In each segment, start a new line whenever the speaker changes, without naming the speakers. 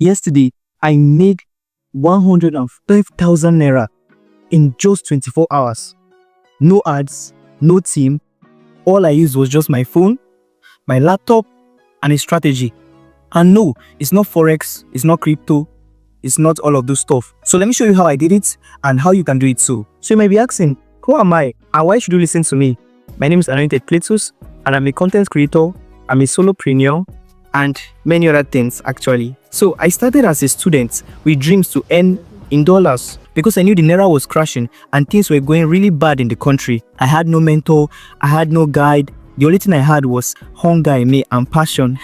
Yesterday, I made 105,000 naira in just 24 hours. No ads, no team. All I used was just my phone, my laptop, and a strategy. And no, it's not Forex, it's not crypto, it's not all of those stuff. So let me show you how I did it and how you can do it too. So you might be asking, who am I and why should you listen to me? My name is Anointed Cletus and I'm a content creator, I'm a solopreneur, and many other things actually. So I started as a student with dreams to earn in dollars because I knew the Naira was crashing and things were going really bad in the country. I had no mentor, I had no guide. The only thing I had was hunger in me and passion.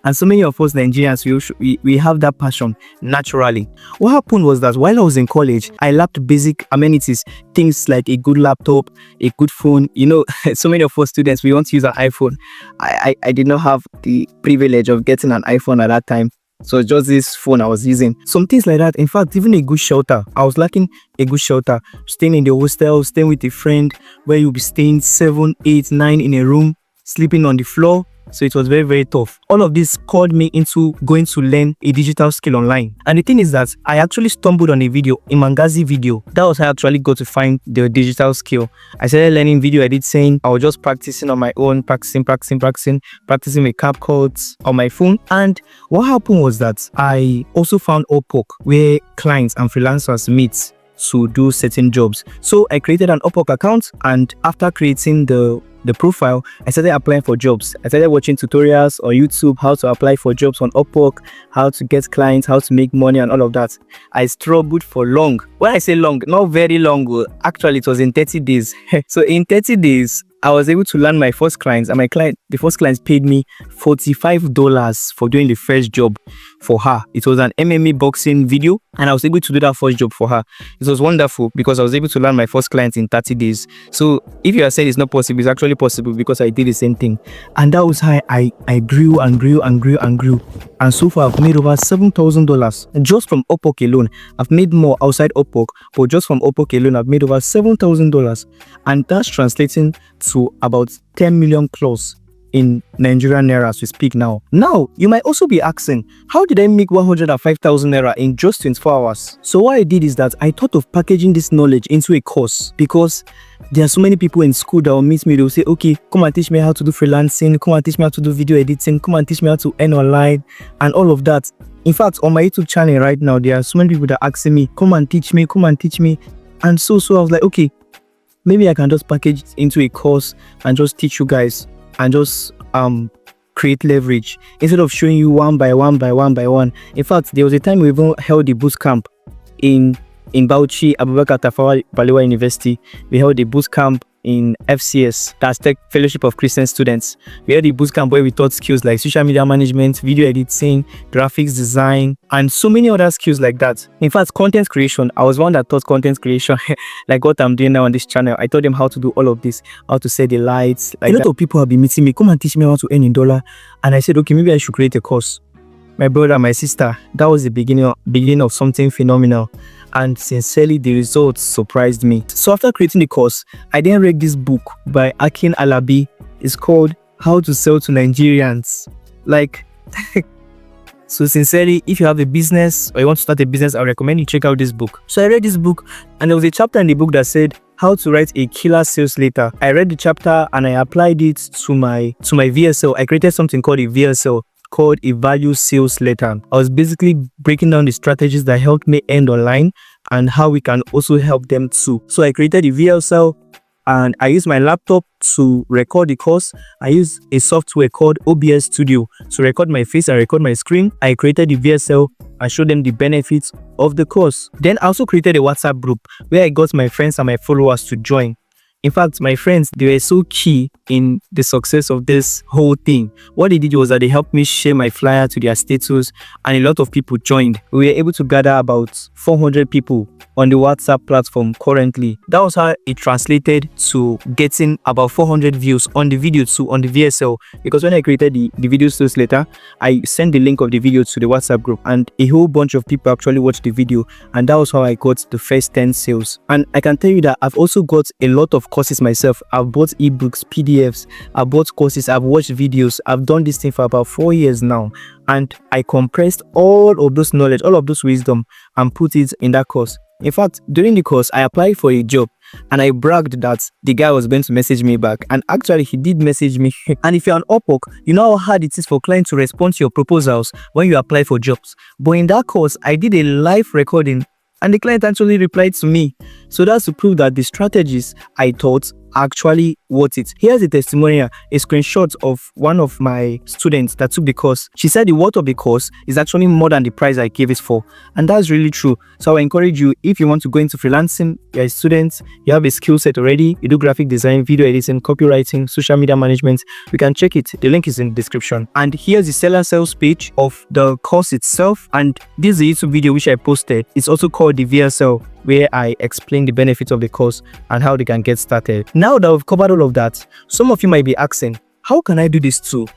And so many of us Nigerians, we have that passion naturally. What happened was that while I was in college, I lacked basic amenities, things like a good laptop, a good phone. You know, so many of us students, we want to use an iPhone. I did not have the privilege of getting an iPhone at that time. So just this phone I was using. Some things like that. In fact, even a good shelter. I was lacking a good shelter. Staying in the hostel, staying with a friend where you'll be staying 7, 8, 9 in a room, sleeping on the floor. So it was very, very tough. All of this called me into going to learn a digital skill online. And the thing is that I actually stumbled on a video, a Mangazi video. That was how I actually got to find the digital skill. I started learning video editing. I was just practicing on my own, practicing with CapCut on my phone. And what happened was that I also found Upwork, where clients and freelancers meet to do certain jobs. So I created an Upwork account, and after creating the profile, I started applying for jobs. I started watching tutorials on YouTube, how to apply for jobs on Upwork, how to get clients, how to make money and all of that. I struggled for long. When I say long, not very long, actually it was in 30 days. So in 30 days, I was able to land my first clients, and the first clients paid me $45 for doing the first job for her. It was an MMA boxing video, and I was able to do that first job for her. It was wonderful because I was able to land my first client in 30 days. So if you are saying it's not possible, it's actually possible because I did the same thing. And that was how I grew and grew and grew and grew. And so far I've made over $7,000 just from Upwork alone. I've made more outside Upwork, but just from Upwork alone I've made over $7,000, and that's translating to about 10 million plus in Nigerian naira as we speak now. Now, you might also be asking, how did I make 105,000 naira in just 24 hours? So what I did is that I thought of packaging this knowledge into a course, because there are so many people in school that will meet me. They'll say, okay, come and teach me how to do freelancing, come and teach me how to do video editing, come and teach me how to earn online and all of that. In fact, on my YouTube channel right now, there are so many people that are asking me, come and teach me, come and teach me. And so I was like, okay, maybe I can just package it into a course and just teach you guys and just create leverage instead of showing you one by one. In fact, there was a time we even held a boot camp in Bauchi, Abubakar Tafawa Balewa University. We held a boot camp in FCS, that's Tech Fellowship of Christian Students. We had a boot camp where we taught skills like social media management, video editing, graphics design, and so many other skills like that. In fact, content creation, I was one that taught content creation, like what I'm doing now on this channel. I taught them how to do all of this, how to set the lights. Like a lot of people have been meeting me, come and teach me how to earn in dollar. And I said, okay, maybe I should create a course. My brother, my sister, that was the beginning of something phenomenal. And sincerely, the results surprised me. So after creating the course, I then read this book by Akin Alabi. It's called How to Sell to Nigerians. Like, so sincerely, if you have a business or you want to start a business, I recommend you check out this book. So I read this book, and there was a chapter in the book that said how to write a killer sales letter. I read the chapter and I applied it to my VSL. I created something called a VSL, called a value sales letter. I was basically breaking down the strategies that helped me earn online and how we can also help them too. So I created a VSL, and I used my laptop to record the course. I used a software called OBS Studio to record my face and record my screen. I created the VSL and showed them the benefits of the course. Then I also created a WhatsApp group where I got my friends and my followers to join. In fact, my friends, they were so key in the success of this whole thing. What they did was that they helped me share my flyer to their status, and a lot of people joined. We were able to gather about 400 people on the WhatsApp platform currently. That was how it translated to getting about 400 views on the video too, on the VSL. Because when I created the video sales letter, I sent the link of the video to the WhatsApp group, and a whole bunch of people actually watched the video, and that was how I got the first 10 sales. And I can tell you that I've also got a lot of courses myself. I've bought ebooks, PDFs, I've bought courses, I've watched videos. I've done this thing for about 4 years now, and I compressed all of those knowledge, all of those wisdom, and put it in that course. In fact, during the course, I applied for a job and I bragged that the guy was going to message me back. And actually, he did message me. And if you're on Upwork, you know how hard it is for clients to respond to your proposals when you apply for jobs. But in that course, I did a live recording and the client actually replied to me. So that's to prove that the strategies I taught actually worth it. Here's a testimonial, a screenshot of one of my students that took the course. She said the worth of the course is actually more than the price I gave it for, and that's really true. So I encourage you, if you want to go into freelancing, you're a student, you have a skill set already, you do graphic design, video editing, copywriting, social media management, you can check it. The link is in the description. And here's the seller sales page of the course itself, and this is a YouTube video which I posted. It's also called the VSL, where I explain the benefits of the course and how they can get started. Now that we've covered all of that, some of you might be asking, how can I do this too?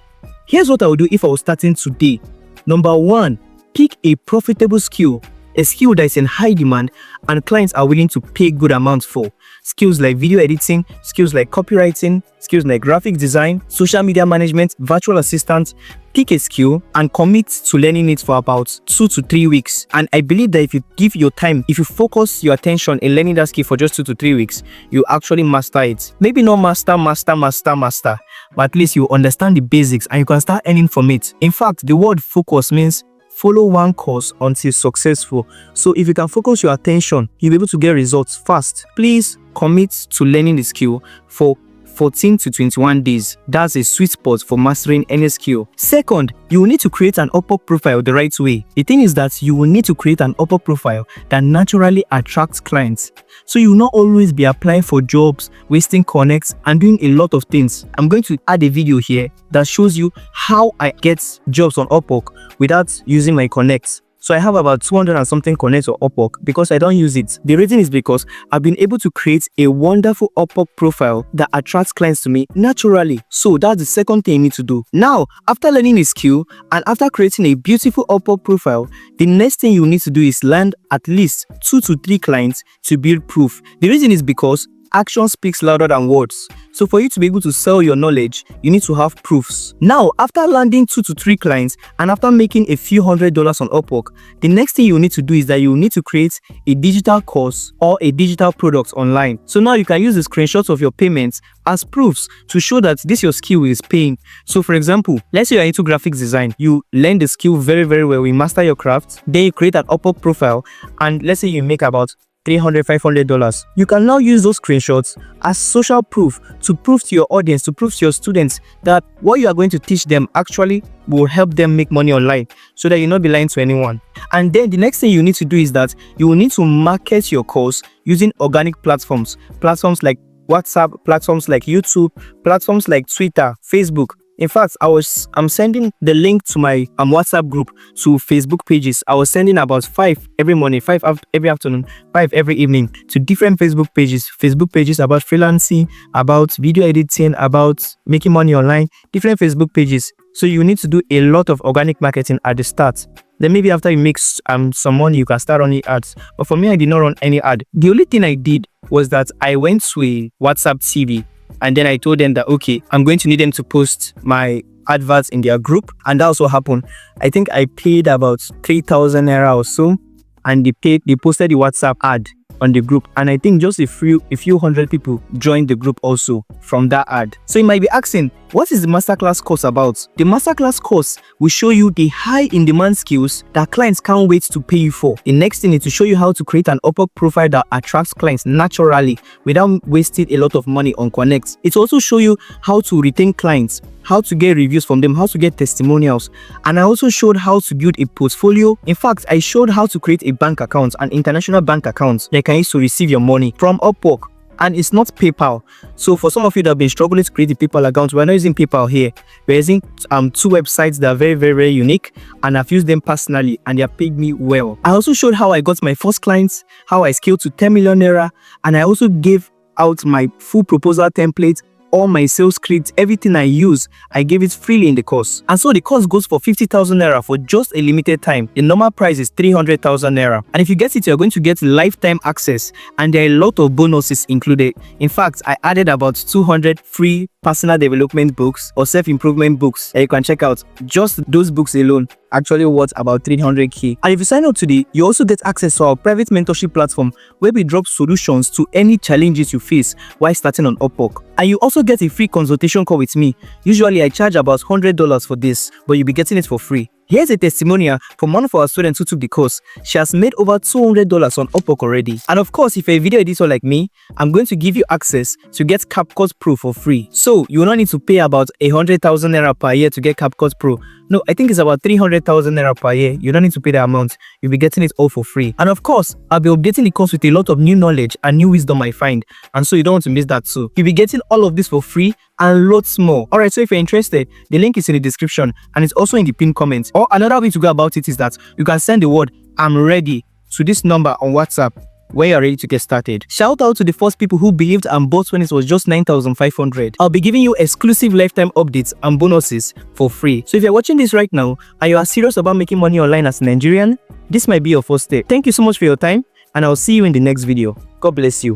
Here's what I would do if I was starting today. Number 1, pick a profitable skill, a skill that is in high demand and clients are willing to pay good amounts for. Skills like video editing, skills like copywriting, skills like graphic design, social media management, virtual assistant. Pick a skill and commit to learning it for about 2 to 3 weeks. And I believe that if you give your time, if you focus your attention in learning that skill for just 2 to 3 weeks, you actually master it. Maybe not master, but at least you understand the basics and you can start earning from it. In fact, the word focus means follow one course until successful. So if you can focus your attention, you'll be able to get results fast. Please commit to learning the skill for 14 to 21 days. That's a sweet spot for mastering any skill. Second, you will need to create an Upwork profile the right way. The thing is that you will need to create an Upwork profile that naturally attracts clients. So you will not always be applying for jobs, wasting connects, and doing a lot of things. I'm going to add a video here that shows you how I get jobs on Upwork without using my connects. So I have about 200 and something connects on Upwork because I don't use it. The reason is because I've been able to create a wonderful Upwork profile that attracts clients to me naturally. So that's the second thing you need to do. Now, after learning a skill and after creating a beautiful Upwork profile, the next thing you need to do is land at least 2 to 3 clients to build proof. The reason is because action speaks louder than words. So for you to be able to sell your knowledge, you need to have proofs. Now, after landing 2 to 3 clients and after making a few $100s on Upwork, the next thing you need to do is that you need to create a digital course or a digital product online. So now you can use the screenshots of your payments as proofs to show that this your skill is paying. So for example, let's say you're into graphics design, you learn the skill very, very well, you master your craft, then you create an Upwork profile, and let's say you make about $300, $500. You can now use those screenshots as social proof to prove to your audience, to prove to your students that what you are going to teach them actually will help them make money online, so that you'll not be lying to anyone. And then the next thing you need to do is that you will need to market your course using organic platforms like WhatsApp, platforms like YouTube, platforms like Twitter, Facebook. In fact, I'm sending the link to my WhatsApp group to Facebook pages. I was sending about 5 every morning, 5 every afternoon, 5 every evening to different Facebook pages about freelancing, about video editing, about making money online, different Facebook pages. So you need to do a lot of organic marketing at the start. Then maybe after you make some money, you can start running ads. But for me, I did not run any ad. The only thing I did was that I went to a WhatsApp TV. And then I told them that, okay, I'm going to need them to post my adverts in their group. And that also happened. I think I paid about 3,000 naira or so. And they posted the WhatsApp ad on the group. And I think just a few hundred people joined the group also from that ad. So you might be asking, what is the masterclass course about? The masterclass course will show you the high in-demand skills that clients can't wait to pay you for. The next thing is to show you how to create an Upwork profile that attracts clients naturally without wasting a lot of money on connects. It also show you how to retain clients, how to get reviews from them, how to get testimonials. And I also showed how to build a portfolio. In fact, I showed how to create a bank account, an international bank account that can use to receive your money from Upwork. And it's not PayPal. So for some of you that have been struggling to create a PayPal account, we're not using PayPal here. We're using 2 websites that are very, very, very unique, and I've used them personally and they have paid me well. I also showed how I got my first clients, how I scaled to 10 million naira, and I also gave out my full proposal template all my sales scripts, everything I use, I gave it freely in the course. And so the course goes for 50,000 naira for just a limited time. The normal price is 300,000 naira. And if you get it, you're going to get lifetime access, and there are a lot of bonuses included. In fact, I added about 200 free personal development books or self-improvement books that you can check out. Just those books alone actually worth about 300k. And if you sign up today, you also get access to our private mentorship platform where we drop solutions to any challenges you face while starting on Upwork. And you also get a free consultation call with me. Usually I charge about $100 for this, but you'll be getting it for free. Here's a testimonial from one of our students who took the course. She has made over $200 on Upwork already. And of course, if you're a video editor like me, I'm going to give you access to get CapCut Pro for free. So you will not need to pay about 100,000 naira per year to get CapCut Pro. No, I think it's about 300,000 naira per year. You don't need to pay that amount. You'll be getting it all for free. And of course, I'll be updating the course with a lot of new knowledge and new wisdom I find. And so you don't want to miss that too. You'll be getting all of this for free and lots more. Alright, so if you're interested, the link is in the description and it's also in the pinned comment. Or another way to go about it is that you can send the word "I'm ready" to this number on WhatsApp when you're ready to get started. Shout out to the first people who believed and bought when it was just 9,500. I'll be giving you exclusive lifetime updates and bonuses for free. So if you're watching this right now and you are serious about making money online as a Nigerian, this might be your first step. Thank you so much for your time, and I'll see you in the next video. God bless you.